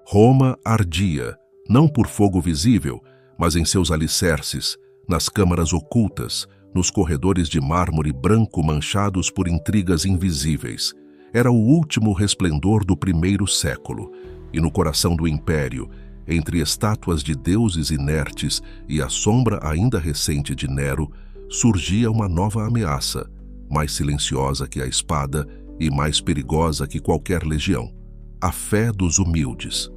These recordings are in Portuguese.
Roma ardia, não por fogo visível, mas em seus alicerces, nas câmaras ocultas, nos corredores de mármore branco manchados por intrigas invisíveis. Era o último resplendor do primeiro século, e no coração do império, entre estátuas de deuses inertes e a sombra ainda recente de Nero, surgia uma nova ameaça, mais silenciosa que a espada e mais perigosa que qualquer legião: a fé dos humildes.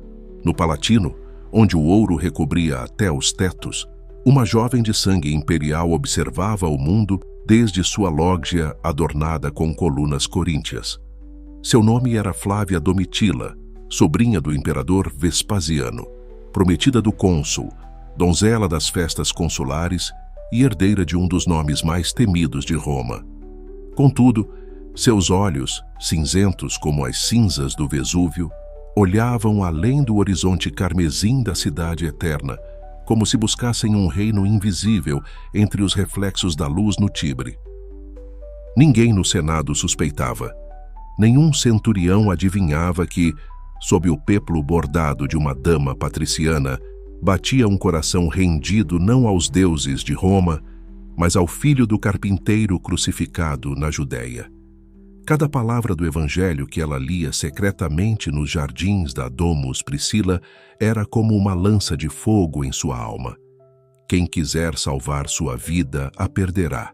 No Palatino, onde o ouro recobria até os tetos, uma jovem de sangue imperial observava o mundo desde sua lógia adornada com colunas coríntias. Seu nome era Flávia Domitila, sobrinha do imperador Vespasiano, prometida do cônsul, donzela das festas consulares e herdeira de um dos nomes mais temidos de Roma. Contudo, seus olhos, cinzentos como as cinzas do Vesúvio, olhavam além do horizonte carmesim da cidade eterna, como se buscassem um reino invisível entre os reflexos da luz no Tibre. Ninguém no Senado suspeitava. Nenhum centurião adivinhava que, sob o peplo bordado de uma dama patriciana, batia um coração rendido não aos deuses de Roma, mas ao filho do carpinteiro crucificado na Judéia. Cada palavra do evangelho que ela lia secretamente nos jardins da Domus Priscila era como uma lança de fogo em sua alma. Quem quiser salvar sua vida a perderá,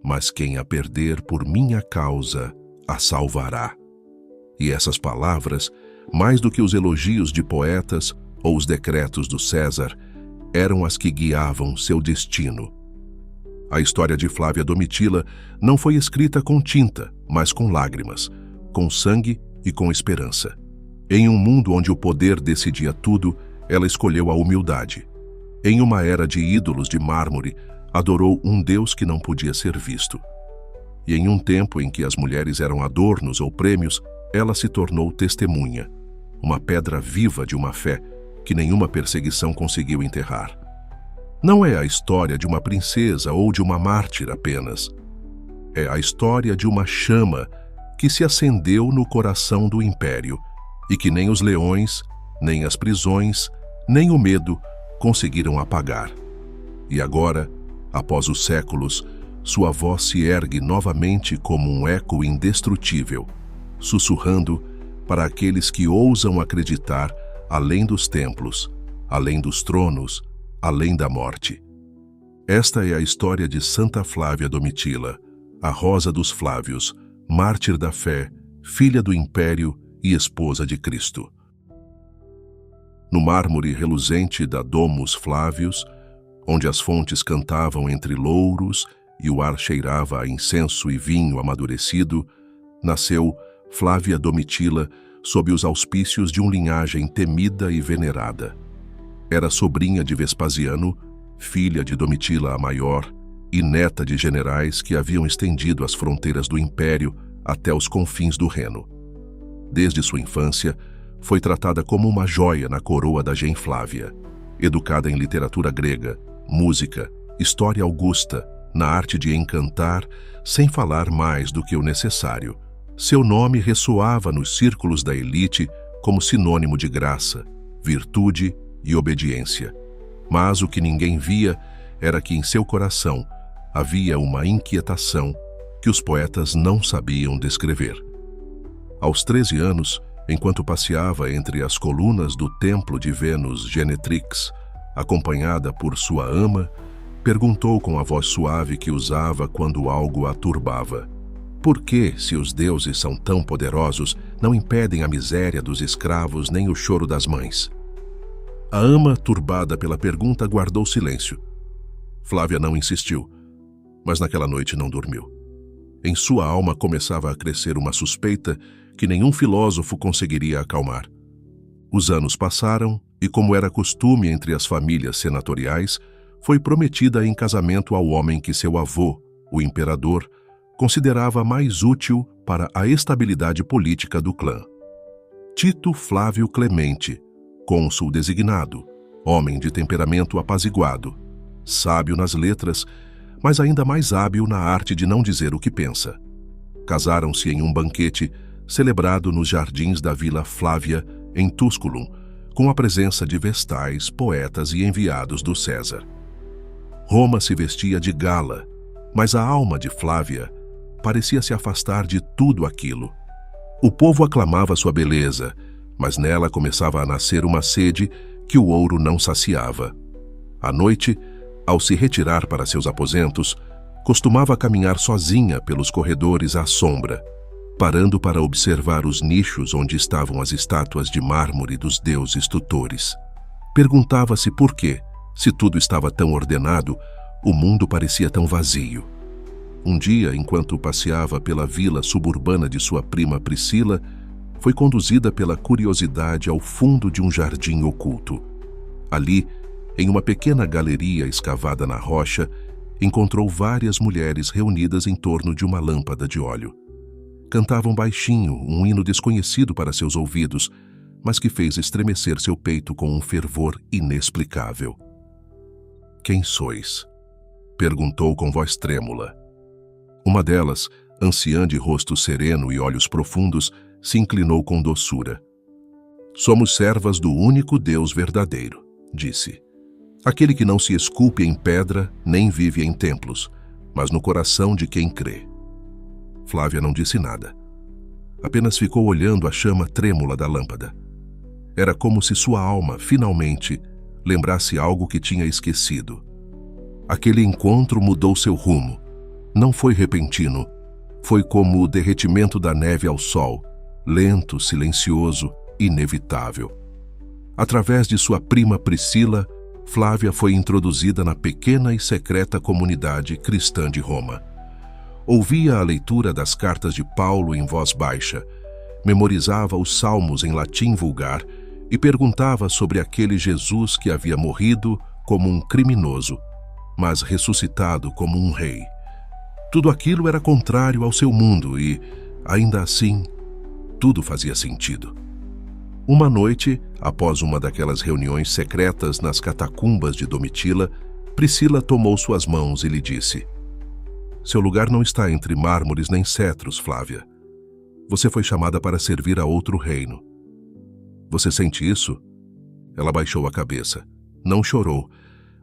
mas quem a perder por minha causa a salvará. E essas palavras, mais do que os elogios de poetas ou os decretos do César, eram as que guiavam seu destino. A história de Flávia Domitila não foi escrita com tinta, mas com lágrimas, com sangue e com esperança. Em um mundo onde o poder decidia tudo, ela escolheu a humildade. Em uma era de ídolos de mármore, adorou um Deus que não podia ser visto. E em um tempo em que as mulheres eram adornos ou prêmios, ela se tornou testemunha, uma pedra viva de uma fé que nenhuma perseguição conseguiu enterrar. Não é a história de uma princesa ou de uma mártir apenas. É a história de uma chama que se acendeu no coração do império e que nem os leões, nem as prisões, nem o medo conseguiram apagar. E agora, após os séculos, sua voz se ergue novamente como um eco indestrutível, sussurrando para aqueles que ousam acreditar além dos templos, além dos tronos, além da morte. Esta é a história de Santa Flávia Domitila, a Rosa dos Flávios, mártir da fé, filha do império e esposa de Cristo. No mármore reluzente da Domus Flávios, onde as fontes cantavam entre louros e o ar cheirava a incenso e vinho amadurecido, nasceu Flávia Domitila sob os auspícios de uma linhagem temida e venerada. Era sobrinha de Vespasiano, filha de Domitila a Maior e neta de generais que haviam estendido as fronteiras do império até os confins do Reno. Desde sua infância, foi tratada como uma joia na coroa da gens Flávia, educada em literatura grega, música, história augusta, na arte de encantar, sem falar mais do que o necessário. Seu nome ressoava nos círculos da elite como sinônimo de graça, virtude e obediência. Mas o que ninguém via era que em seu coração havia uma inquietação que os poetas não sabiam descrever. Aos 13 anos, enquanto passeava entre as colunas do templo de Vênus Genetrix, acompanhada por sua ama, perguntou com a voz suave que usava quando algo a turbava: por que, se os deuses são tão poderosos, não impedem a miséria dos escravos nem o choro das mães? A ama, turbada pela pergunta, guardou silêncio. Flávia não insistiu, mas naquela noite não dormiu. Em sua alma começava a crescer uma suspeita que nenhum filósofo conseguiria acalmar. Os anos passaram e, como era costume entre as famílias senatoriais, foi prometida em casamento ao homem que seu avô, o imperador, considerava mais útil para a estabilidade política do clã. Tito Flávio Clemente, cônsul designado, homem de temperamento apaziguado, sábio nas letras, mas ainda mais hábil na arte de não dizer o que pensa. Casaram-se em um banquete celebrado nos jardins da Vila Flávia, em Tusculum, com a presença de vestais, poetas e enviados do César. Roma se vestia de gala, mas a alma de Flávia parecia se afastar de tudo aquilo. O povo aclamava sua beleza, mas nela começava a nascer uma sede que o ouro não saciava. À noite, ao se retirar para seus aposentos, costumava caminhar sozinha pelos corredores à sombra, parando para observar os nichos onde estavam as estátuas de mármore dos deuses tutores. Perguntava-se por que, se tudo estava tão ordenado, o mundo parecia tão vazio. Um dia, enquanto passeava pela vila suburbana de sua prima Priscila, foi conduzida pela curiosidade ao fundo de um jardim oculto. Ali, em uma pequena galeria escavada na rocha, encontrou várias mulheres reunidas em torno de uma lâmpada de óleo. Cantavam baixinho um hino desconhecido para seus ouvidos, mas que fez estremecer seu peito com um fervor inexplicável. "Quem sois?" perguntou com voz trêmula. Uma delas, anciã de rosto sereno e olhos profundos, se inclinou com doçura. "Somos servas do único Deus verdadeiro", disse. "Aquele que não se esculpe em pedra nem vive em templos, mas no coração de quem crê." Flávia não disse nada. Apenas ficou olhando a chama trêmula da lâmpada. Era como se sua alma, finalmente, lembrasse algo que tinha esquecido. Aquele encontro mudou seu rumo. Não foi repentino. Foi como o derretimento da neve ao sol, lento, silencioso, inevitável. Através de sua prima Priscila, Flávia foi introduzida na pequena e secreta comunidade cristã de Roma. Ouvia a leitura das cartas de Paulo em voz baixa, memorizava os salmos em latim vulgar e perguntava sobre aquele Jesus que havia morrido como um criminoso, mas ressuscitado como um rei. Tudo aquilo era contrário ao seu mundo e, ainda assim, tudo fazia sentido. Uma noite, após uma daquelas reuniões secretas nas catacumbas de Domitila, Priscila tomou suas mãos e lhe disse: "Seu lugar não está entre mármores nem cetros, Flávia. Você foi chamada para servir a outro reino. Você sente isso?" Ela baixou a cabeça. Não chorou,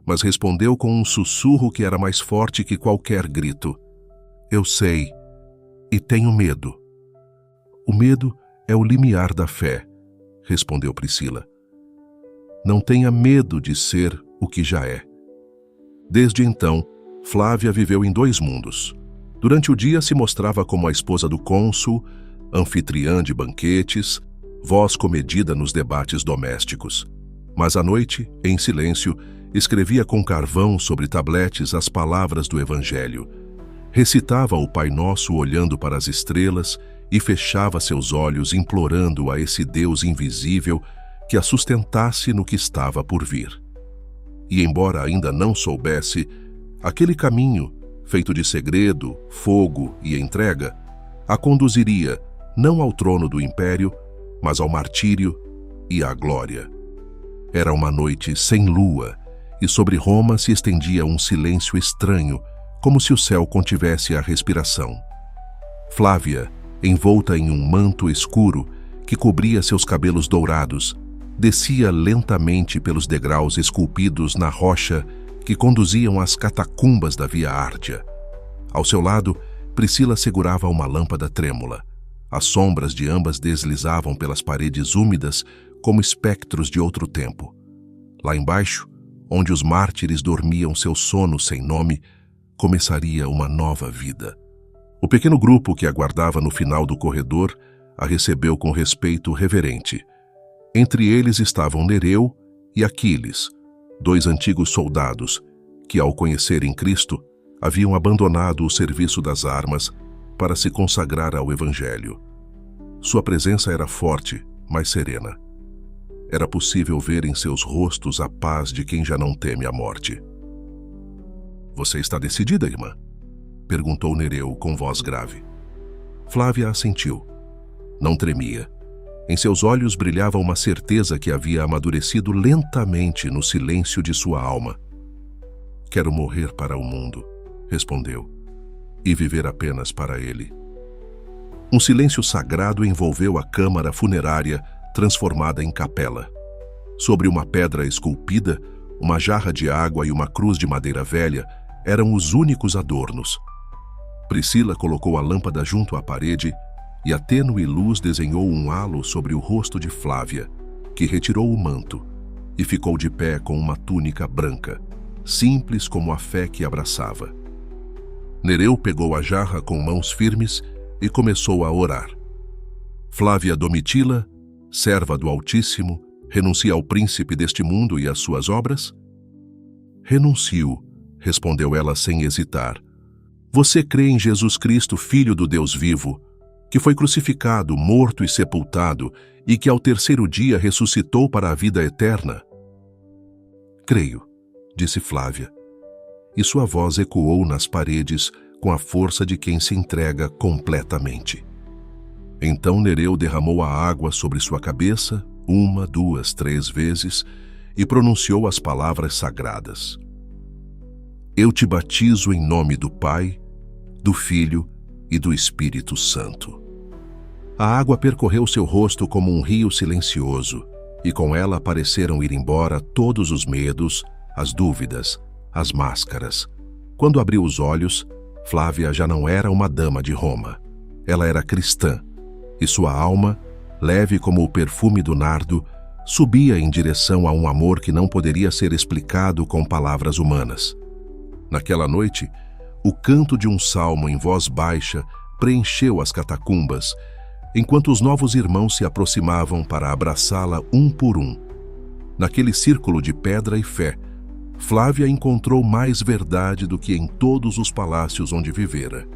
mas respondeu com um sussurro que era mais forte que qualquer grito: "Eu sei, e tenho medo." "O medo é o limiar da fé", respondeu Priscila. "Não tenha medo de ser o que já é." Desde então, Flávia viveu em dois mundos. Durante o dia se mostrava como a esposa do cônsul, anfitriã de banquetes, voz comedida nos debates domésticos. Mas à noite, em silêncio, escrevia com carvão sobre tabletes as palavras do Evangelho. Recitava o Pai Nosso olhando para as estrelas e fechava seus olhos implorando a esse Deus invisível que a sustentasse no que estava por vir. E embora ainda não soubesse, aquele caminho, feito de segredo, fogo e entrega, a conduziria não ao trono do império, mas ao martírio e à glória. Era uma noite sem lua, e sobre Roma se estendia um silêncio estranho, como se o céu contivesse a respiração. Flávia, envolta em um manto escuro que cobria seus cabelos dourados, descia lentamente pelos degraus esculpidos na rocha que conduziam às catacumbas da Via Ártia. Ao seu lado, Priscila segurava uma lâmpada trêmula. As sombras de ambas deslizavam pelas paredes úmidas como espectros de outro tempo. Lá embaixo, onde os mártires dormiam seu sono sem nome, começaria uma nova vida. O pequeno grupo que aguardava no final do corredor a recebeu com respeito reverente. Entre eles estavam Nereu e Aquiles, dois antigos soldados que, ao conhecerem Cristo, haviam abandonado o serviço das armas para se consagrar ao Evangelho. Sua presença era forte, mas serena. Era possível ver em seus rostos a paz de quem já não teme a morte. "Você está decidida, irmã?" perguntou Nereu com voz grave. Flávia assentiu. Não tremia. Em seus olhos brilhava uma certeza que havia amadurecido lentamente no silêncio de sua alma. "Quero morrer para o mundo", respondeu, "e viver apenas para ele." Um silêncio sagrado envolveu a câmara funerária, transformada em capela. Sobre uma pedra esculpida, uma jarra de água e uma cruz de madeira velha eram os únicos adornos. Priscila colocou a lâmpada junto à parede e a tênue luz desenhou um halo sobre o rosto de Flávia, que retirou o manto e ficou de pé com uma túnica branca, simples como a fé que abraçava. Nereu pegou a jarra com mãos firmes e começou a orar. Flávia Domitila, serva do Altíssimo, renuncia ao príncipe deste mundo e às suas obras? Renuncio, respondeu ela sem hesitar. Você crê em Jesus Cristo, Filho do Deus vivo, que foi crucificado, morto e sepultado, e que ao terceiro dia ressuscitou para a vida eterna? Creio, disse Flávia, e sua voz ecoou nas paredes com a força de quem se entrega completamente. Então Nereu derramou a água sobre sua cabeça, 1, 2, 3 vezes, e pronunciou as palavras sagradas. Eu te batizo em nome do Pai, do Filho e do Espírito Santo. A água percorreu seu rosto como um rio silencioso, e com ela pareceram ir embora todos os medos, as dúvidas, as máscaras. Quando abriu os olhos, Flávia já não era uma dama de Roma. Ela era cristã, e sua alma, leve como o perfume do nardo, subia em direção a um amor que não poderia ser explicado com palavras humanas. Naquela noite, o canto de um salmo em voz baixa preencheu as catacumbas, enquanto os novos irmãos se aproximavam para abraçá-la um por um. Naquele círculo de pedra e fé, Flávia encontrou mais verdade do que em todos os palácios onde vivera.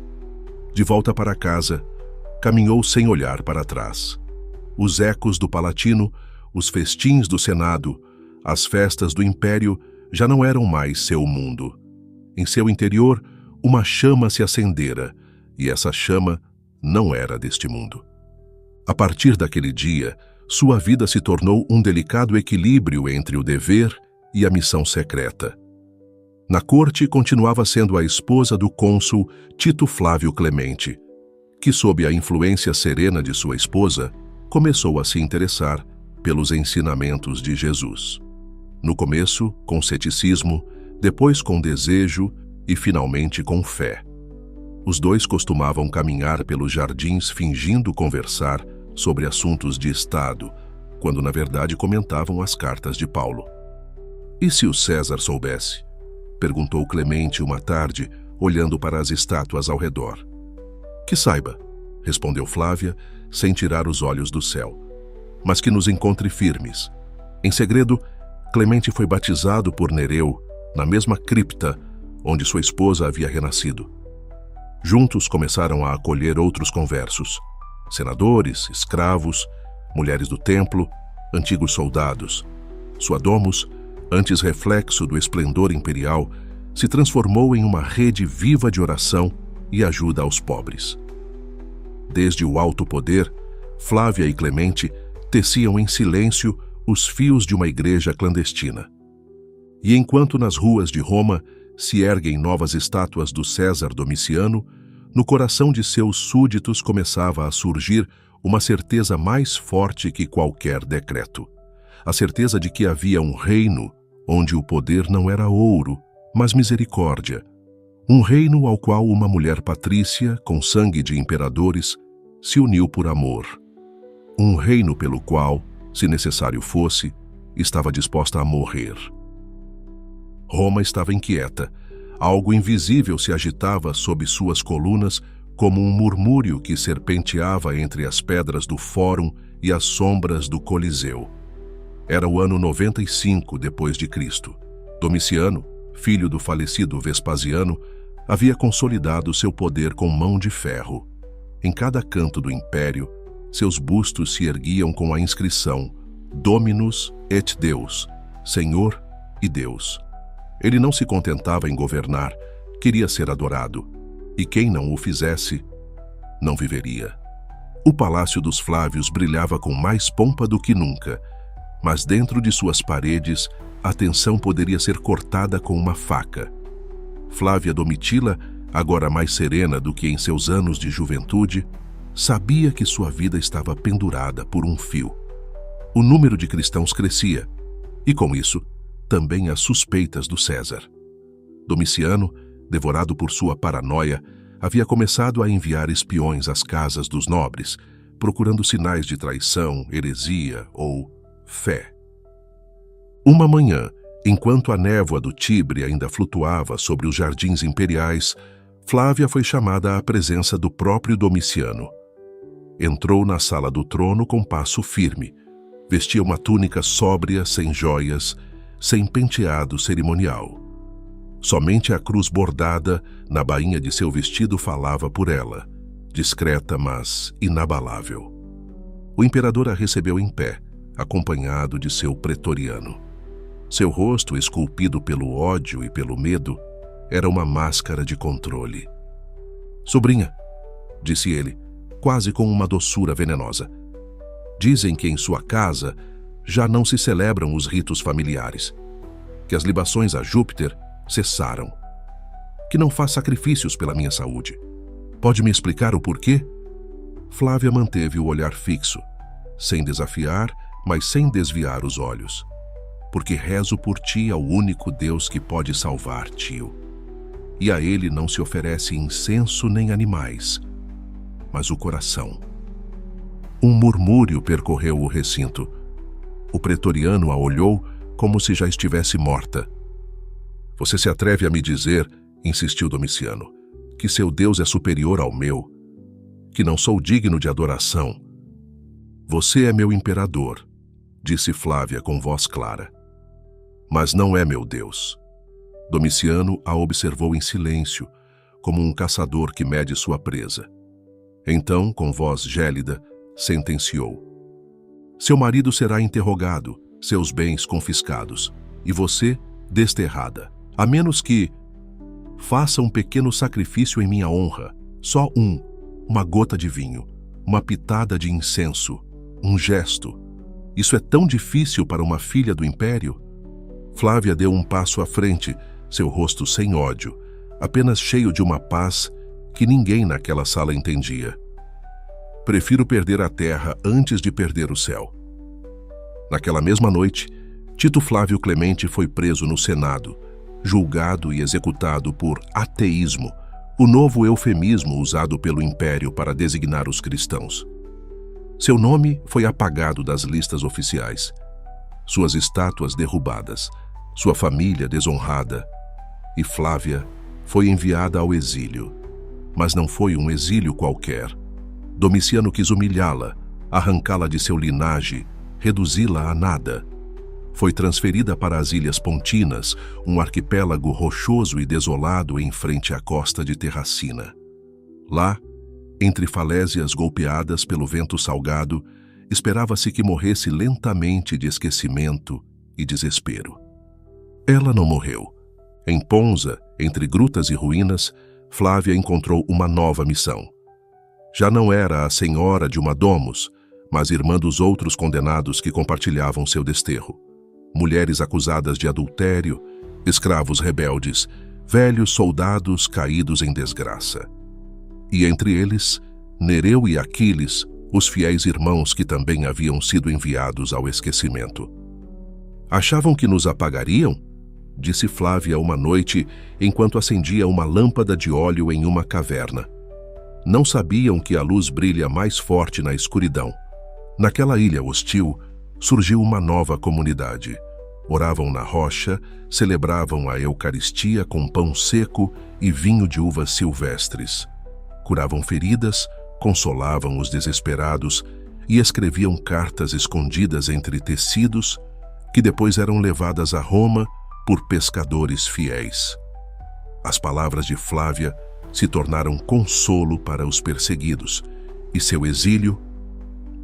De volta para casa, caminhou sem olhar para trás. Os ecos do Palatino, os festins do Senado, as festas do Império já não eram mais seu mundo. Em seu interior, uma chama se acendera, e essa chama não era deste mundo. A partir daquele dia, sua vida se tornou um delicado equilíbrio entre o dever e a missão secreta. Na corte, continuava sendo a esposa do cônsul Tito Flávio Clemente, que, sob a influência serena de sua esposa, começou a se interessar pelos ensinamentos de Jesus. No começo, com ceticismo, depois com desejo e, finalmente, com fé. Os dois costumavam caminhar pelos jardins fingindo conversar sobre assuntos de Estado, quando na verdade comentavam as cartas de Paulo. E se o César soubesse? Perguntou Clemente uma tarde, olhando para as estátuas ao redor. Que saiba, respondeu Flávia, sem tirar os olhos do céu, mas que nos encontre firmes. Em segredo, Clemente foi batizado por Nereu na mesma cripta onde sua esposa havia renascido. Juntos começaram a acolher outros conversos, senadores, escravos, mulheres do templo, antigos soldados. Sua domus, antes reflexo do esplendor imperial, se transformou em uma rede viva de oração e ajuda aos pobres. Desde o alto poder, Flávia e Clemente teciam em silêncio os fios de uma igreja clandestina. E enquanto nas ruas de Roma se erguem novas estátuas do César Domiciano, no coração de seus súditos começava a surgir uma certeza mais forte que qualquer decreto. A certeza de que havia um reino onde o poder não era ouro, mas misericórdia. Um reino ao qual uma mulher patrícia, com sangue de imperadores, se uniu por amor. Um reino pelo qual, se necessário fosse, estava disposta a morrer. Roma estava inquieta. Algo invisível se agitava sob suas colunas como um murmúrio que serpenteava entre as pedras do Fórum e as sombras do Coliseu. Era o ano 95 depois de Cristo. Domiciano, filho do falecido Vespasiano, havia consolidado seu poder com mão de ferro. Em cada canto do império, seus bustos se erguiam com a inscrição Dominus et Deus, Senhor e Deus. Ele não se contentava em governar, queria ser adorado, e quem não o fizesse, não viveria. O palácio dos Flávios brilhava com mais pompa do que nunca, mas dentro de suas paredes a tensão poderia ser cortada com uma faca. Flávia Domitila, agora mais serena do que em seus anos de juventude, sabia que sua vida estava pendurada por um fio. O número de cristãos crescia, e com isso, também as suspeitas do César. Domiciano, devorado por sua paranoia, havia começado a enviar espiões às casas dos nobres, procurando sinais de traição, heresia ou fé. Uma manhã, enquanto a névoa do Tibre ainda flutuava sobre os jardins imperiais, Flávia foi chamada à presença do próprio Domiciano. Entrou na sala do trono com passo firme. Vestia uma túnica sóbria, sem joias, sem penteado cerimonial. Somente a cruz bordada na bainha de seu vestido falava por ela, discreta, mas inabalável. O imperador a recebeu em pé, acompanhado de seu pretoriano. Seu rosto, esculpido pelo ódio e pelo medo, era uma máscara de controle. "Sobrinha", disse ele, quase com uma doçura venenosa, "dizem que em sua casa já não se celebram os ritos familiares, que as libações a Júpiter cessaram, que não faz sacrifícios pela minha saúde. Pode me explicar o porquê?" Flávia manteve o olhar fixo, sem desafiar, mas sem desviar os olhos. "Porque rezo por ti ao único Deus que pode salvar, tio. E a ele não se oferece incenso nem animais, mas o coração." Um murmúrio percorreu o recinto. O pretoriano a olhou como se já estivesse morta. "Você se atreve a me dizer", insistiu Domiciano, "que seu Deus é superior ao meu, que não sou digno de adoração?" "Você é meu imperador", disse Flávia com voz clara, "mas não é meu Deus." Domiciano a observou em silêncio, como um caçador que mede sua presa. Então, com voz gélida, sentenciou: "Seu marido será interrogado, seus bens confiscados, e você desterrada, a menos que faça um pequeno sacrifício em minha honra, só uma gota de vinho, uma pitada de incenso, um gesto. Isso é tão difícil para uma filha do império?" Flávia deu um passo à frente, seu rosto sem ódio, apenas cheio de uma paz que ninguém naquela sala entendia. "Prefiro perder a terra antes de perder o céu." Naquela mesma noite, Tito Flávio Clemente foi preso no Senado, julgado e executado por ateísmo, o novo eufemismo usado pelo Império para designar os cristãos. Seu nome foi apagado das listas oficiais, suas estátuas derrubadas, sua família desonrada, e Flávia foi enviada ao exílio. Mas não foi um exílio qualquer. Domiciano quis humilhá-la, arrancá-la de seu linhagem, reduzi-la a nada. Foi transferida para as Ilhas Pontinas, um arquipélago rochoso e desolado em frente à costa de Terracina. Lá, entre falésias golpeadas pelo vento salgado, esperava-se que morresse lentamente de esquecimento e desespero. Ela não morreu. Em Ponza, entre grutas e ruínas, Flávia encontrou uma nova missão. Já não era a senhora de uma domus, mas irmã dos outros condenados que compartilhavam seu desterro. Mulheres acusadas de adultério, escravos rebeldes, velhos soldados caídos em desgraça. E entre eles, Nereu e Aquiles, os fiéis irmãos que também haviam sido enviados ao esquecimento. "Achavam que nos apagariam?" disse Flávia uma noite, enquanto acendia uma lâmpada de óleo em uma caverna. "Não sabiam que a luz brilha mais forte na escuridão." Naquela ilha hostil, surgiu uma nova comunidade. Oravam na rocha, celebravam a Eucaristia com pão seco e vinho de uvas silvestres. Curavam feridas, consolavam os desesperados e escreviam cartas escondidas entre tecidos que depois eram levadas a Roma por pescadores fiéis. As palavras de Flávia se tornaram consolo para os perseguidos e seu exílio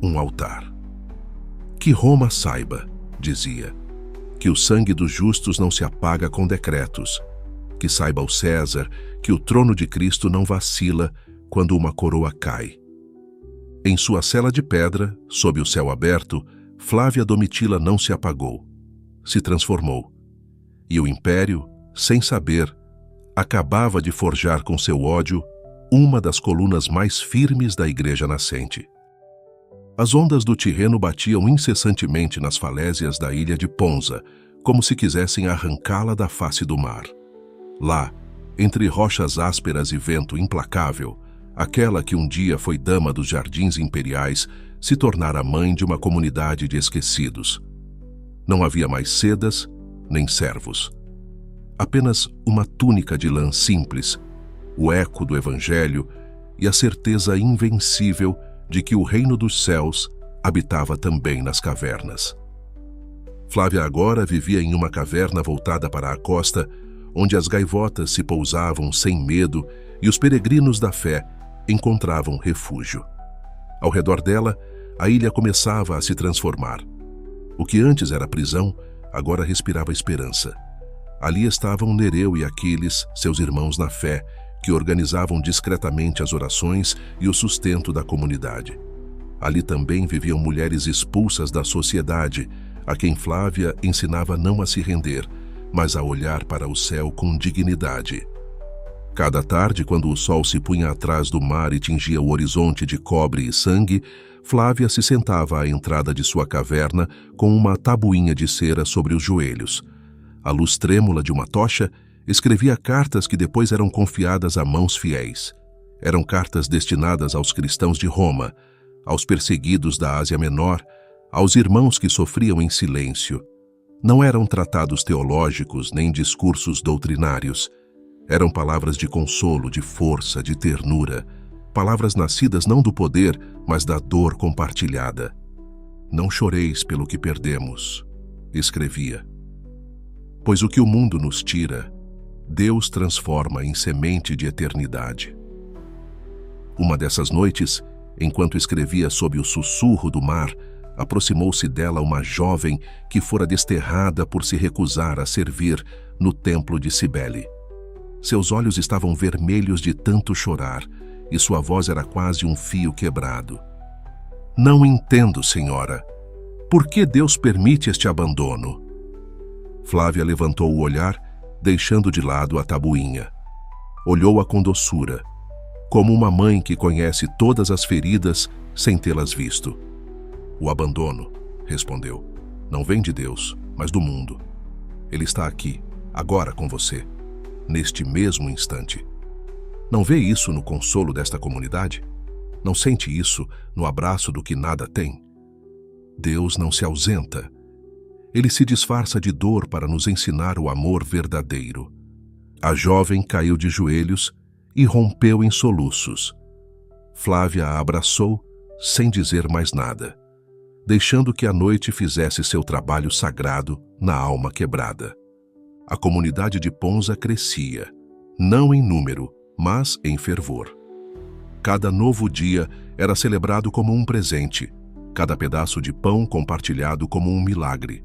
um altar. "Que Roma saiba", dizia, "que o sangue dos justos não se apaga com decretos. Que saiba o César que o trono de Cristo não vacila quando uma coroa cai." Em sua cela de pedra, sob o céu aberto, Flávia Domitila não se apagou, se transformou. E o Império, sem saber, acabava de forjar com seu ódio uma das colunas mais firmes da Igreja nascente. As ondas do Tirreno batiam incessantemente nas falésias da ilha de Ponza, como se quisessem arrancá-la da face do mar. Lá, entre rochas ásperas e vento implacável, aquela que um dia foi dama dos jardins imperiais se tornara mãe de uma comunidade de esquecidos. Não havia mais sedas nem servos. Apenas uma túnica de lã simples, o eco do Evangelho e a certeza invencível de que o reino dos céus habitava também nas cavernas. Flávia agora vivia em uma caverna voltada para a costa, onde as gaivotas se pousavam sem medo e os peregrinos da fé encontravam refúgio. Ao redor dela, a ilha começava a se transformar. O que antes era prisão, agora respirava esperança. Ali estavam Nereu e Aquiles, seus irmãos na fé, que organizavam discretamente as orações e o sustento da comunidade. Ali também viviam mulheres expulsas da sociedade, a quem Flávia ensinava não a se render, mas a olhar para o céu com dignidade. Cada tarde, quando o sol se punha atrás do mar e tingia o horizonte de cobre e sangue, Flávia se sentava à entrada de sua caverna com uma tabuinha de cera sobre os joelhos. À luz trêmula de uma tocha, escrevia cartas que depois eram confiadas a mãos fiéis. Eram cartas destinadas aos cristãos de Roma, aos perseguidos da Ásia Menor, aos irmãos que sofriam em silêncio. Não eram tratados teológicos nem discursos doutrinários. Eram palavras de consolo, de força, de ternura. Palavras nascidas não do poder, mas da dor compartilhada. Não choreis pelo que perdemos, escrevia. Pois o que o mundo nos tira, Deus transforma em semente de eternidade. Uma dessas noites, enquanto escrevia sob o sussurro do mar, aproximou-se dela uma jovem que fora desterrada por se recusar a servir no templo de Cibele. Seus olhos estavam vermelhos de tanto chorar, e sua voz era quase um fio quebrado. Não entendo, senhora. Por que Deus permite este abandono? Flávia levantou o olhar, deixando de lado a tabuinha. Olhou-a com doçura, como uma mãe que conhece todas as feridas sem tê-las visto. O abandono, respondeu, não vem de Deus, mas do mundo. Ele está aqui, agora com você, neste mesmo instante. Não vê isso no consolo desta comunidade? Não sente isso no abraço do que nada tem? Deus não se ausenta. Ele se disfarça de dor para nos ensinar o amor verdadeiro. A jovem caiu de joelhos e rompeu em soluços. Flávia a abraçou sem dizer mais nada, deixando que a noite fizesse seu trabalho sagrado na alma quebrada. A comunidade de Ponza crescia, não em número, mas em fervor. Cada novo dia era celebrado como um presente, cada pedaço de pão compartilhado como um milagre.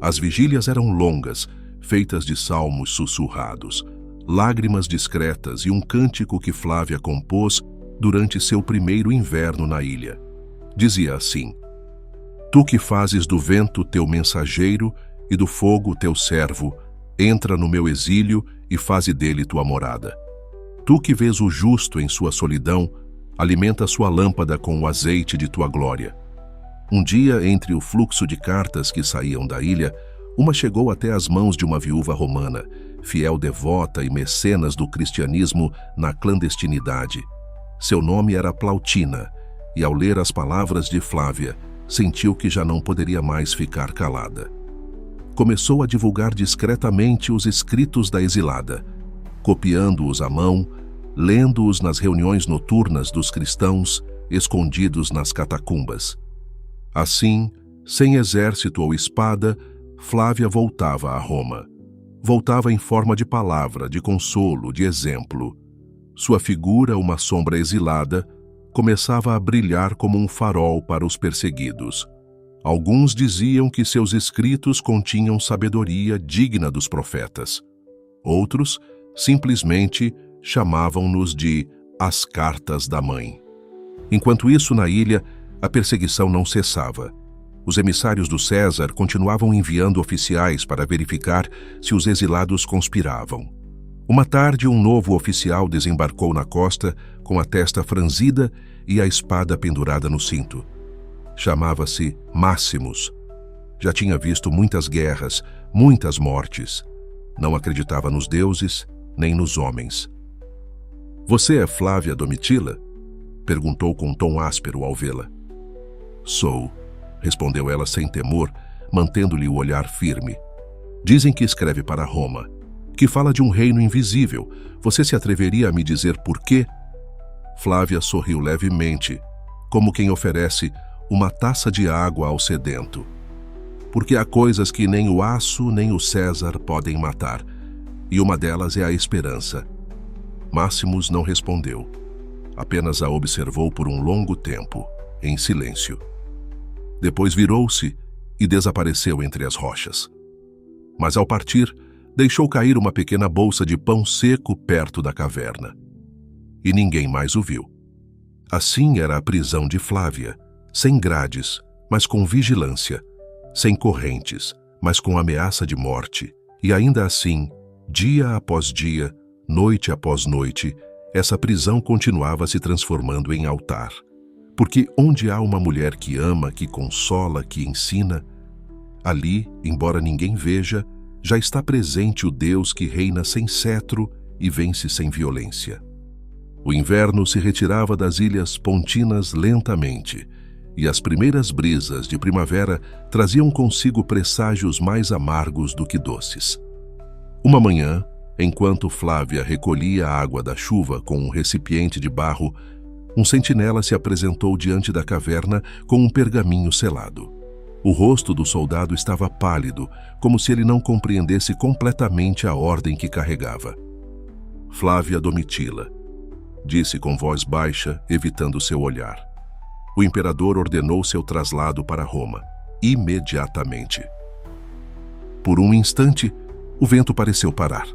As vigílias eram longas, feitas de salmos sussurrados, lágrimas discretas e um cântico que Flávia compôs durante seu primeiro inverno na ilha. Dizia assim: Tu que fazes do vento teu mensageiro e do fogo teu servo, entra no meu exílio e faze dele tua morada. Tu que vês o justo em sua solidão, alimenta sua lâmpada com o azeite de tua glória. Um dia, entre o fluxo de cartas que saíam da ilha, uma chegou até as mãos de uma viúva romana, fiel devota e mecenas do cristianismo na clandestinidade. Seu nome era Plautina, e ao ler as palavras de Flávia, sentiu que já não poderia mais ficar calada. Começou a divulgar discretamente os escritos da exilada, copiando-os à mão, lendo-os nas reuniões noturnas dos cristãos, escondidos nas catacumbas. Assim, sem exército ou espada, Flávia voltava a Roma. Voltava em forma de palavra, de consolo, de exemplo. Sua figura, uma sombra exilada, começava a brilhar como um farol para os perseguidos. Alguns diziam que seus escritos continham sabedoria digna dos profetas. Outros, simplesmente, chamavam-nos de as cartas da mãe. Enquanto isso, na ilha, a perseguição não cessava. Os emissários do César continuavam enviando oficiais para verificar se os exilados conspiravam. Uma tarde, um novo oficial desembarcou na costa com a testa franzida e a espada pendurada no cinto. Chamava-se Máximos. Já tinha visto muitas guerras, muitas mortes. Não acreditava nos deuses, nem nos homens. "Você é Flávia Domitila?" perguntou com um tom áspero ao vê-la. "Sou", respondeu ela sem temor, mantendo-lhe o olhar firme. "Dizem que escreve para Roma, que fala de um reino invisível. Você se atreveria a me dizer por quê?" Flávia sorriu levemente, como quem oferece uma taça de água ao sedento. "Porque há coisas que nem o aço nem o César podem matar, e uma delas é a esperança." Máximos não respondeu. Apenas a observou por um longo tempo, em silêncio. Depois virou-se e desapareceu entre as rochas. Mas ao partir, deixou cair uma pequena bolsa de pão seco perto da caverna. E ninguém mais o viu. Assim era a prisão de Flávia, sem grades, mas com vigilância, sem correntes, mas com ameaça de morte. E ainda assim, dia após dia, noite após noite, essa prisão continuava se transformando em altar. Porque onde há uma mulher que ama, que consola, que ensina, ali, embora ninguém veja, já está presente o Deus que reina sem cetro e vence sem violência. O inverno se retirava das ilhas pontinas lentamente, e as primeiras brisas de primavera traziam consigo presságios mais amargos do que doces. Uma manhã, enquanto Flávia recolhia a água da chuva com um recipiente de barro, um sentinela se apresentou diante da caverna com um pergaminho selado. O rosto do soldado estava pálido, como se ele não compreendesse completamente a ordem que carregava. "Flávia Domitila", disse com voz baixa, evitando seu olhar. O imperador ordenou seu traslado para Roma, imediatamente. Por um instante, o vento pareceu parar.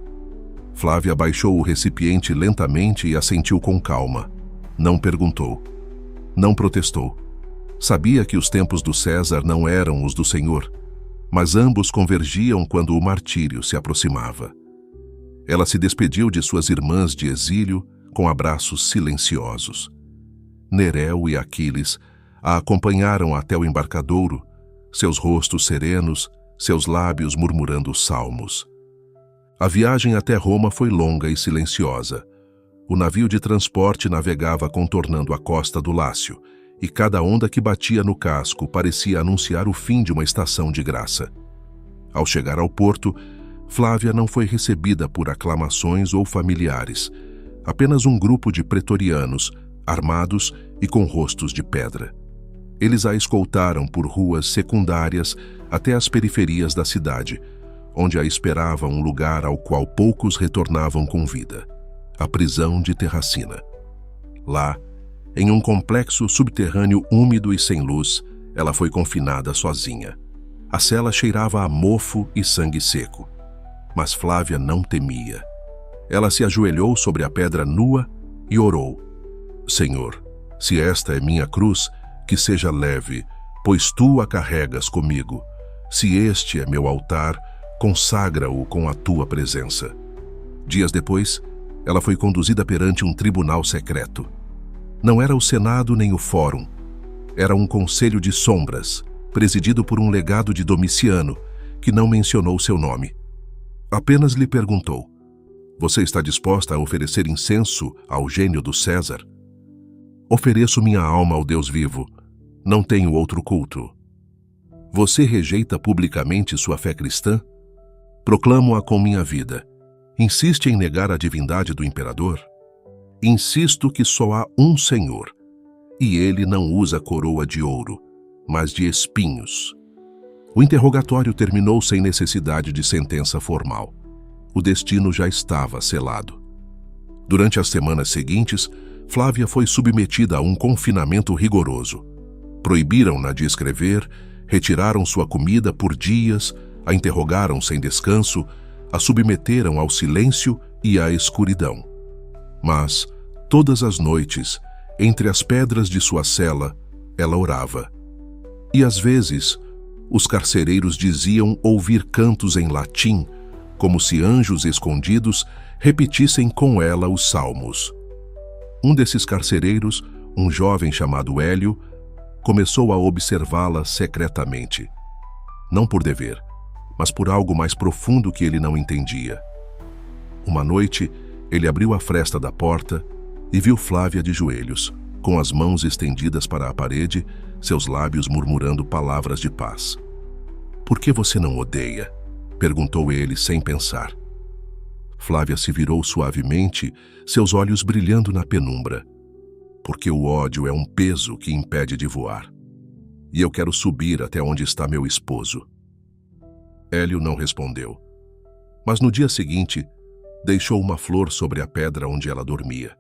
Flávia baixou o recipiente lentamente e assentiu com calma. Não perguntou. Não protestou. Sabia que os tempos do César não eram os do Senhor, mas ambos convergiam quando o martírio se aproximava. Ela se despediu de suas irmãs de exílio com abraços silenciosos. Nereu e Aquiles a acompanharam até o embarcadouro, seus rostos serenos, seus lábios murmurando salmos. A viagem até Roma foi longa e silenciosa. O navio de transporte navegava contornando a costa do Lácio, e cada onda que batia no casco parecia anunciar o fim de uma estação de graça. Ao chegar ao porto, Flávia não foi recebida por aclamações ou familiares, apenas um grupo de pretorianos, armados e com rostos de pedra. Eles a escoltaram por ruas secundárias até as periferias da cidade, onde a esperava um lugar ao qual poucos retornavam com vida: a prisão de Terracina. Lá, em um complexo subterrâneo úmido e sem luz, ela foi confinada sozinha. A cela cheirava a mofo e sangue seco. Mas Flávia não temia. Ela se ajoelhou sobre a pedra nua e orou: "Senhor, se esta é minha cruz, que seja leve, pois tu a carregas comigo. Se este é meu altar, consagra-o com a tua presença." Dias depois, ela foi conduzida perante um tribunal secreto. Não era o Senado nem o Fórum. Era um conselho de sombras, presidido por um legado de Domiciano, que não mencionou seu nome. Apenas lhe perguntou: "Você está disposta a oferecer incenso ao gênio do César?" "Ofereço minha alma ao Deus vivo. Não tenho outro culto." "Você rejeita publicamente sua fé cristã?" "Proclamo-a com minha vida." "Insiste em negar a divindade do imperador?" "Insisto que só há um Senhor, e ele não usa coroa de ouro, mas de espinhos." O interrogatório terminou sem necessidade de sentença formal. O destino já estava selado. Durante as semanas seguintes, Flávia foi submetida a um confinamento rigoroso. Proibiram-na de escrever, retiraram sua comida por dias, a interrogaram sem descanso, a submeteram ao silêncio e à escuridão. Mas, todas as noites, entre as pedras de sua cela, ela orava. E às vezes, os carcereiros diziam ouvir cantos em latim, como se anjos escondidos repetissem com ela os salmos. Um desses carcereiros, um jovem chamado Hélio, começou a observá-la secretamente. Não por dever, mas por algo mais profundo que ele não entendia. Uma noite, ele abriu a fresta da porta e viu Flávia de joelhos, com as mãos estendidas para a parede, seus lábios murmurando palavras de paz. "Por que você não odeia?" perguntou ele sem pensar. Flávia se virou suavemente, seus olhos brilhando na penumbra. "Porque o ódio é um peso que impede de voar. E eu quero subir até onde está meu esposo." Hélio não respondeu. Mas no dia seguinte, deixou uma flor sobre a pedra onde ela dormia.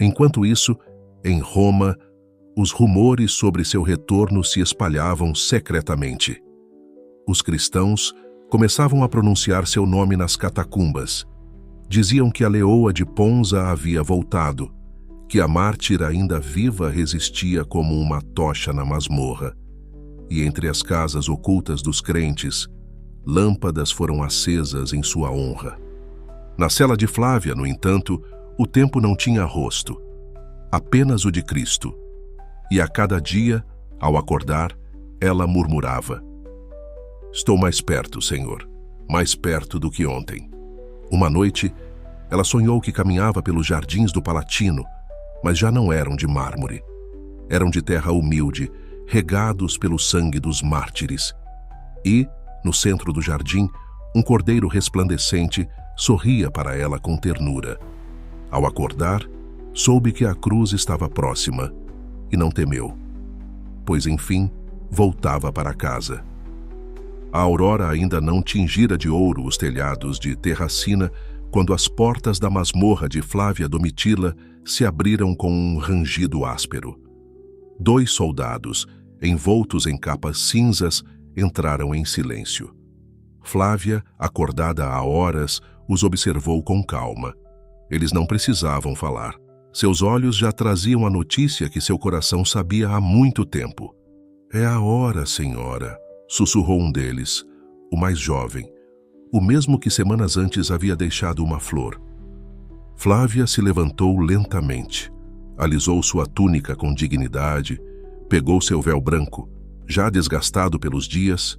Enquanto isso, em Roma, os rumores sobre seu retorno se espalhavam secretamente. Os cristãos começavam a pronunciar seu nome nas catacumbas. Diziam que a leoa de Ponza havia voltado, que a mártir ainda viva resistia como uma tocha na masmorra. E entre as casas ocultas dos crentes, lâmpadas foram acesas em sua honra. Na cela de Flávia, no entanto, o tempo não tinha rosto, apenas o de Cristo. E a cada dia, ao acordar, ela murmurava: "Estou mais perto, Senhor, mais perto do que ontem." Uma noite, ela sonhou que caminhava pelos jardins do Palatino, mas já não eram de mármore. Eram de terra humilde, regados pelo sangue dos mártires. E, no centro do jardim, um cordeiro resplandecente sorria para ela com ternura. Ao acordar, soube que a cruz estava próxima e não temeu, pois enfim voltava para casa. A aurora ainda não tingira de ouro os telhados de Terracina quando as portas da masmorra de Flávia Domitila se abriram com um rangido áspero. 2 soldados, envoltos em capas cinzas, entraram em silêncio. Flávia, acordada há horas, os observou com calma. Eles não precisavam falar. Seus olhos já traziam a notícia que seu coração sabia há muito tempo. "É a hora, senhora", sussurrou um deles, o mais jovem, o mesmo que semanas antes havia deixado uma flor. Flávia se levantou lentamente, alisou sua túnica com dignidade, pegou seu véu branco, já desgastado pelos dias,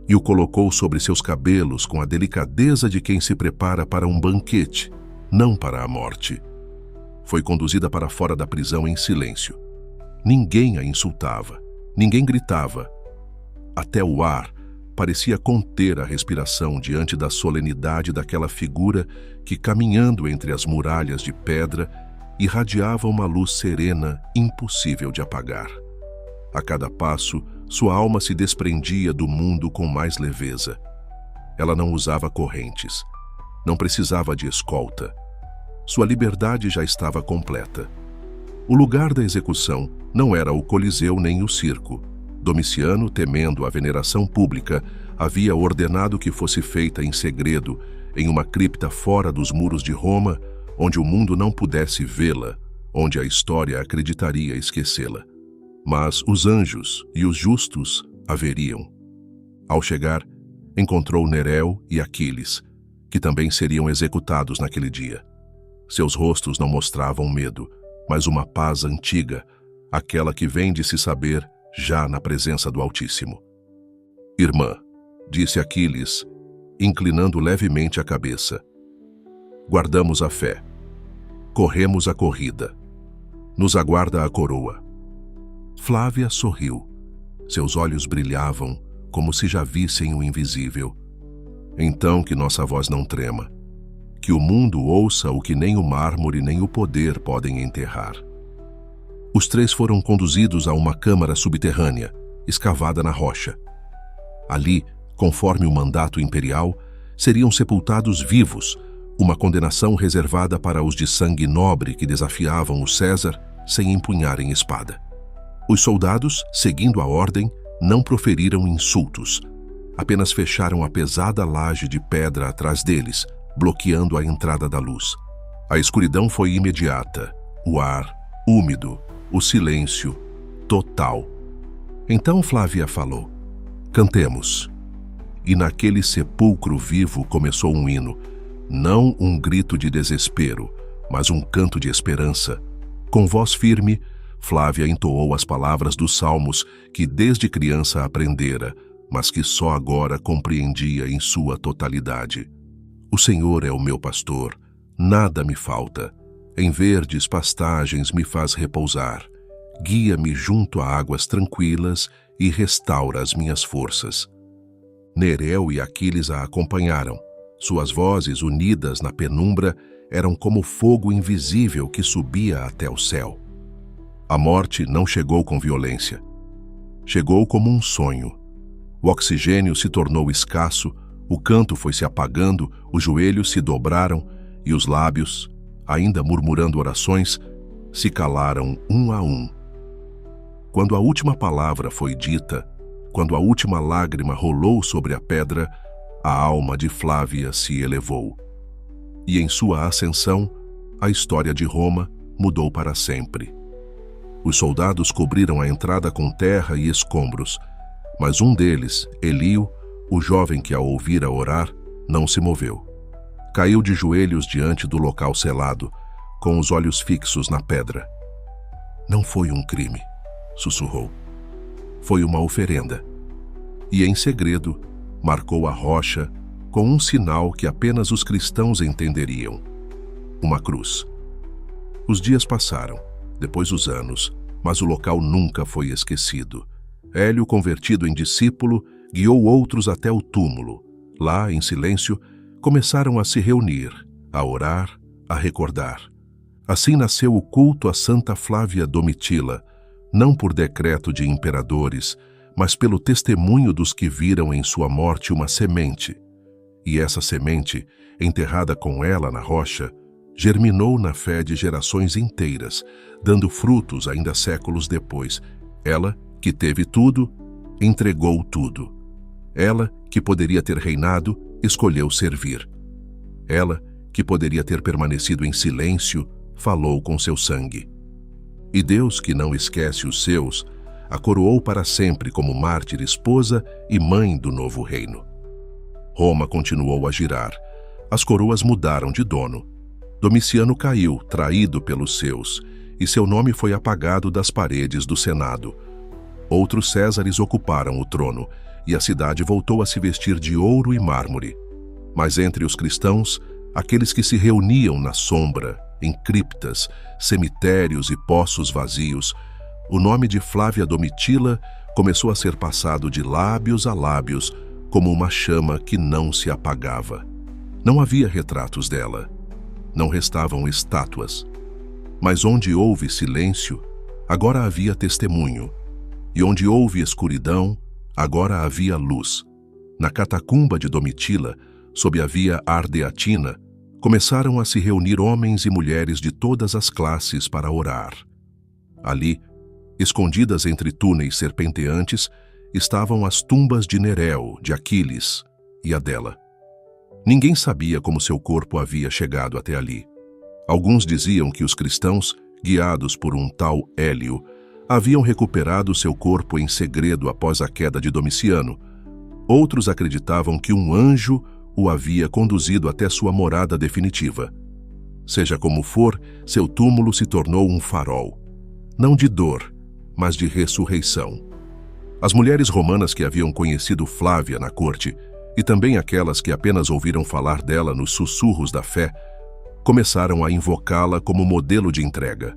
e o colocou sobre seus cabelos com a delicadeza de quem se prepara para um banquete, não para a morte. Foi conduzida para fora da prisão em silêncio. Ninguém a insultava, ninguém gritava. Até o ar parecia conter a respiração diante da solenidade daquela figura que, caminhando entre as muralhas de pedra, irradiava uma luz serena impossível de apagar. A cada passo, sua alma se desprendia do mundo com mais leveza. Ela não usava correntes, não precisava de escolta. Sua liberdade já estava completa. O lugar da execução não era o Coliseu nem o circo. Domiciano, temendo a veneração pública, havia ordenado que fosse feita em segredo, em uma cripta fora dos muros de Roma, onde o mundo não pudesse vê-la, onde a história acreditaria esquecê-la. Mas os anjos e os justos a veriam. Ao chegar, encontrou Nereu e Aquiles, que também seriam executados naquele dia. Seus rostos não mostravam medo, mas uma paz antiga, aquela que vem de se saber já na presença do Altíssimo. "Irmã", disse Aquiles, inclinando levemente a cabeça, "guardamos a fé. Corremos a corrida. Nos aguarda a coroa." Flávia sorriu. Seus olhos brilhavam como se já vissem o invisível. "Então que nossa voz não trema. Que o mundo ouça o que nem o mármore nem o poder podem enterrar." Os 3 foram conduzidos a uma câmara subterrânea, escavada na rocha. Ali, conforme o mandato imperial, seriam sepultados vivos, uma condenação reservada para os de sangue nobre que desafiavam o César sem empunharem espada. Os soldados, seguindo a ordem, não proferiram insultos, apenas fecharam a pesada laje de pedra atrás deles, bloqueando a entrada da luz. A escuridão foi imediata, o ar úmido, o silêncio total. Então Flávia falou: "Cantemos." E naquele sepulcro vivo começou um hino, não um grito de desespero, mas um canto de esperança. Com voz firme, Flávia entoou as palavras dos salmos que desde criança aprendera, mas que só agora compreendia em sua totalidade. O Senhor é o meu pastor, nada me falta. Em verdes pastagens me faz repousar. Guia-me junto a águas tranquilas e restaura as minhas forças. Nereu e Aquiles a acompanharam. Suas vozes, unidas na penumbra, eram como fogo invisível que subia até o céu. A morte não chegou com violência. Chegou como um sonho. O oxigênio se tornou escasso, o canto foi se apagando, os joelhos se dobraram e os lábios, ainda murmurando orações, se calaram um a um. Quando a última palavra foi dita, quando a última lágrima rolou sobre a pedra, a alma de Flávia se elevou. E em sua ascensão, a história de Roma mudou para sempre. Os soldados cobriram a entrada com terra e escombros, mas um deles, Elio, o jovem que a ouvira orar, não se moveu. Caiu de joelhos diante do local selado, com os olhos fixos na pedra. Não foi um crime, sussurrou. Foi uma oferenda. E em segredo, marcou a rocha com um sinal que apenas os cristãos entenderiam. Uma cruz. Os dias passaram, depois os anos, mas o local nunca foi esquecido. Hélio, convertido em discípulo, guiou outros até o túmulo. Lá, em silêncio, começaram a se reunir, a orar, a recordar. Assim nasceu o culto a Santa Flávia Domitila, não por decreto de imperadores, mas pelo testemunho dos que viram em sua morte uma semente. E essa semente, enterrada com ela na rocha, germinou na fé de gerações inteiras, dando frutos ainda séculos depois. Ela, que teve tudo, entregou tudo. Ela, que poderia ter reinado, escolheu servir. Ela, que poderia ter permanecido em silêncio, falou com seu sangue. E Deus, que não esquece os seus, a coroou para sempre como mártir, esposa e mãe do novo reino. Roma continuou a girar. As coroas mudaram de dono. Domiciano caiu, traído pelos seus, e seu nome foi apagado das paredes do Senado. Outros Césares ocuparam o trono, e a cidade voltou a se vestir de ouro e mármore. Mas entre os cristãos, aqueles que se reuniam na sombra, em criptas, cemitérios e poços vazios, o nome de Flávia Domitila começou a ser passado de lábios a lábios, como uma chama que não se apagava. Não havia retratos dela. Não restavam estátuas. Mas onde houve silêncio, agora havia testemunho. E onde houve escuridão, agora havia luz. Na catacumba de Domitila, sob a via Ardeatina, começaram a se reunir homens e mulheres de todas as classes para orar. Ali, escondidas entre túneis serpenteantes, estavam as tumbas de Nereu, de Aquiles e a dela. Ninguém sabia como seu corpo havia chegado até ali. Alguns diziam que os cristãos, guiados por um tal Hélio, haviam recuperado seu corpo em segredo após a queda de Domiciano. Outros acreditavam que um anjo o havia conduzido até sua morada definitiva. Seja como for, seu túmulo se tornou um farol, não de dor, mas de ressurreição. As mulheres romanas que haviam conhecido Flávia na corte, e também aquelas que apenas ouviram falar dela nos sussurros da fé, começaram a invocá-la como modelo de entrega.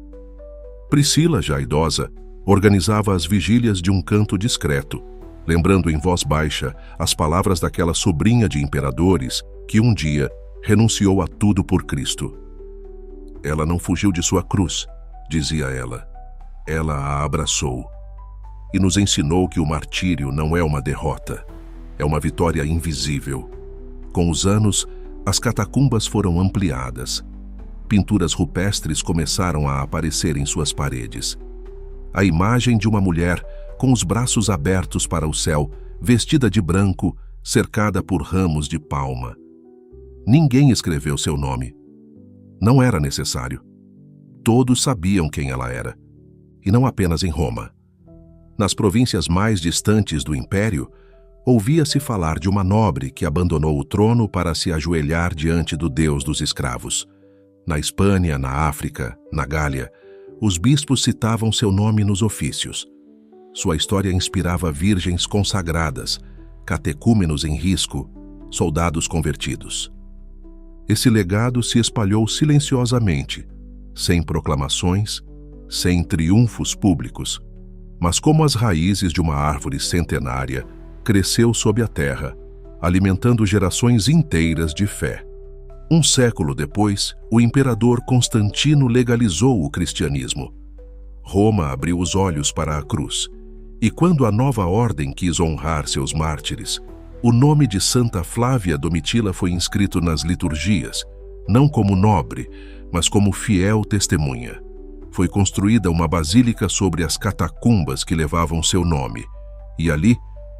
Priscila, já idosa, organizava as vigílias de um canto discreto, lembrando em voz baixa as palavras daquela sobrinha de imperadores que um dia renunciou a tudo por Cristo. Ela não fugiu de sua cruz, dizia ela. Ela a abraçou e nos ensinou que o martírio não é uma derrota, é uma vitória invisível. Com os anos, as catacumbas foram ampliadas. Pinturas rupestres começaram a aparecer em suas paredes. A imagem de uma mulher com os braços abertos para o céu, vestida de branco, cercada por ramos de palma. Ninguém escreveu seu nome. Não era necessário. Todos sabiam quem ela era. E não apenas em Roma. Nas províncias mais distantes do império, ouvia-se falar de uma nobre que abandonou o trono para se ajoelhar diante do Deus dos escravos. Na Espanha, na África, na Gália, os bispos citavam seu nome nos ofícios. Sua história inspirava virgens consagradas, catecúmenos em risco, soldados convertidos. Esse legado se espalhou silenciosamente, sem proclamações, sem triunfos públicos, mas como as raízes de uma árvore centenária, cresceu sob a terra, alimentando gerações inteiras de fé. Um século depois, o imperador Constantino legalizou o cristianismo. Roma abriu os olhos para a cruz, e quando a nova ordem quis honrar seus mártires, o nome de Santa Flávia Domitila foi inscrito nas liturgias, não como nobre, mas como fiel testemunha. Foi construída uma basílica sobre as catacumbas que levavam seu nome, e ali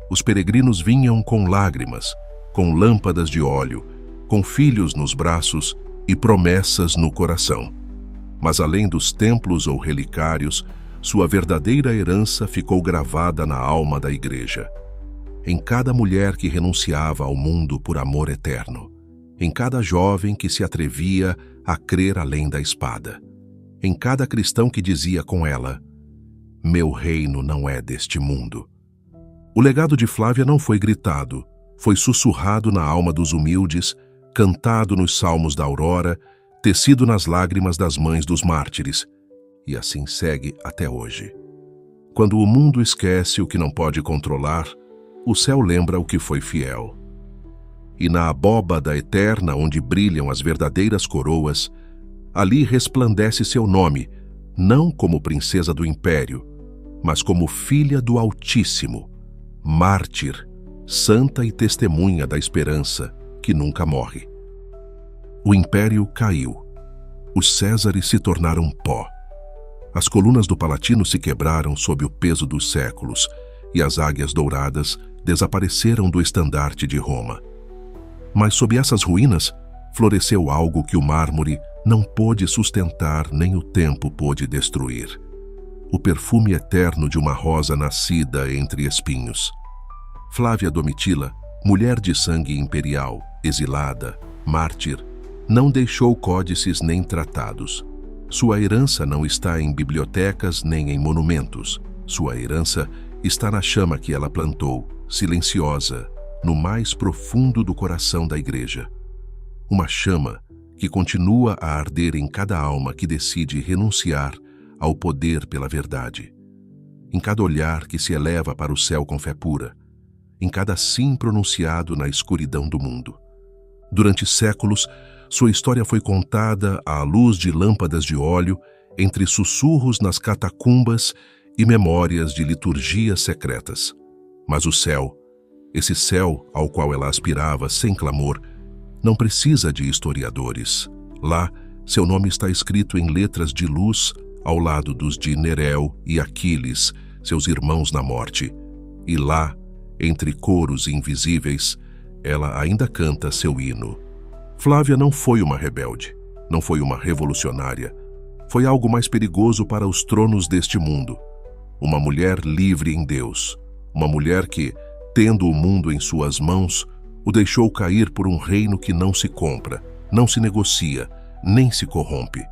os peregrinos vinham com lágrimas, com lâmpadas de óleo, com filhos nos braços e promessas no coração. Mas além dos templos ou relicários, sua verdadeira herança ficou gravada na alma da Igreja. Em cada mulher que renunciava ao mundo por amor eterno, em cada jovem que se atrevia a crer além da espada, em cada cristão que dizia com ela: "Meu reino não é deste mundo." O legado de Flávia não foi gritado, foi sussurrado na alma dos humildes, cantado nos salmos da aurora, tecido nas lágrimas das mães dos mártires, e assim segue até hoje. Quando o mundo esquece o que não pode controlar, o céu lembra o que foi fiel. E na abóbada eterna onde brilham as verdadeiras coroas, ali resplandece seu nome, não como princesa do império, mas como filha do Altíssimo, mártir, santa e testemunha da esperança que nunca morre. O império caiu. Os Césares se tornaram pó. As colunas do Palatino se quebraram sob o peso dos séculos, e as águias douradas desapareceram do estandarte de Roma. Mas sob essas ruínas, floresceu algo que o mármore não pôde sustentar nem o tempo pôde destruir. O perfume eterno de uma rosa nascida entre espinhos. Flávia Domitila, mulher de sangue imperial, exilada, mártir, não deixou códices nem tratados. Sua herança não está em bibliotecas nem em monumentos. Sua herança está na chama que ela plantou, silenciosa, no mais profundo do coração da Igreja. Uma chama que continua a arder em cada alma que decide renunciar ao poder pela verdade. Em cada olhar que se eleva para o céu com fé pura. Em cada sim pronunciado na escuridão do mundo. Durante séculos, sua história foi contada à luz de lâmpadas de óleo, entre sussurros nas catacumbas e memórias de liturgias secretas. Mas o céu, esse céu ao qual ela aspirava sem clamor, não precisa de historiadores. Lá, seu nome está escrito em letras de luz ao lado dos de Nereu e Aquiles, seus irmãos na morte. E lá, entre coros invisíveis, ela ainda canta seu hino. Flávia não foi uma rebelde, não foi uma revolucionária. Foi algo mais perigoso para os tronos deste mundo. Uma mulher livre em Deus. Uma mulher que, tendo o mundo em suas mãos, o deixou cair por um reino que não se compra, não se negocia, nem se corrompe.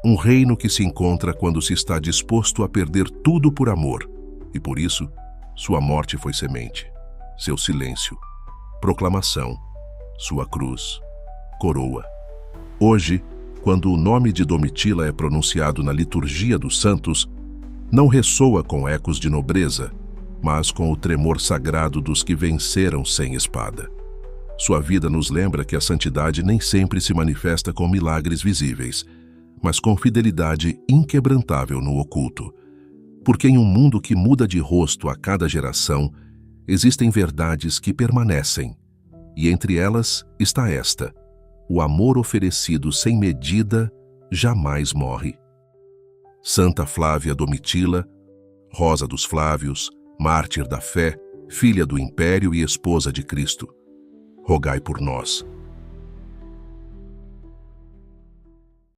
Um reino que se encontra quando se está disposto a perder tudo por amor, e por isso, sua morte foi semente, seu silêncio, proclamação, sua cruz, coroa. Hoje, quando o nome de Domitila é pronunciado na liturgia dos santos, não ressoa com ecos de nobreza, mas com o tremor sagrado dos que venceram sem espada. Sua vida nos lembra que a santidade nem sempre se manifesta com milagres visíveis, mas com fidelidade inquebrantável no oculto. Porque em um mundo que muda de rosto a cada geração, existem verdades que permanecem, e entre elas está esta: o amor oferecido sem medida jamais morre. Santa Flávia Domitila, Rosa dos Flávios, mártir da fé, filha do Império e esposa de Cristo, rogai por nós.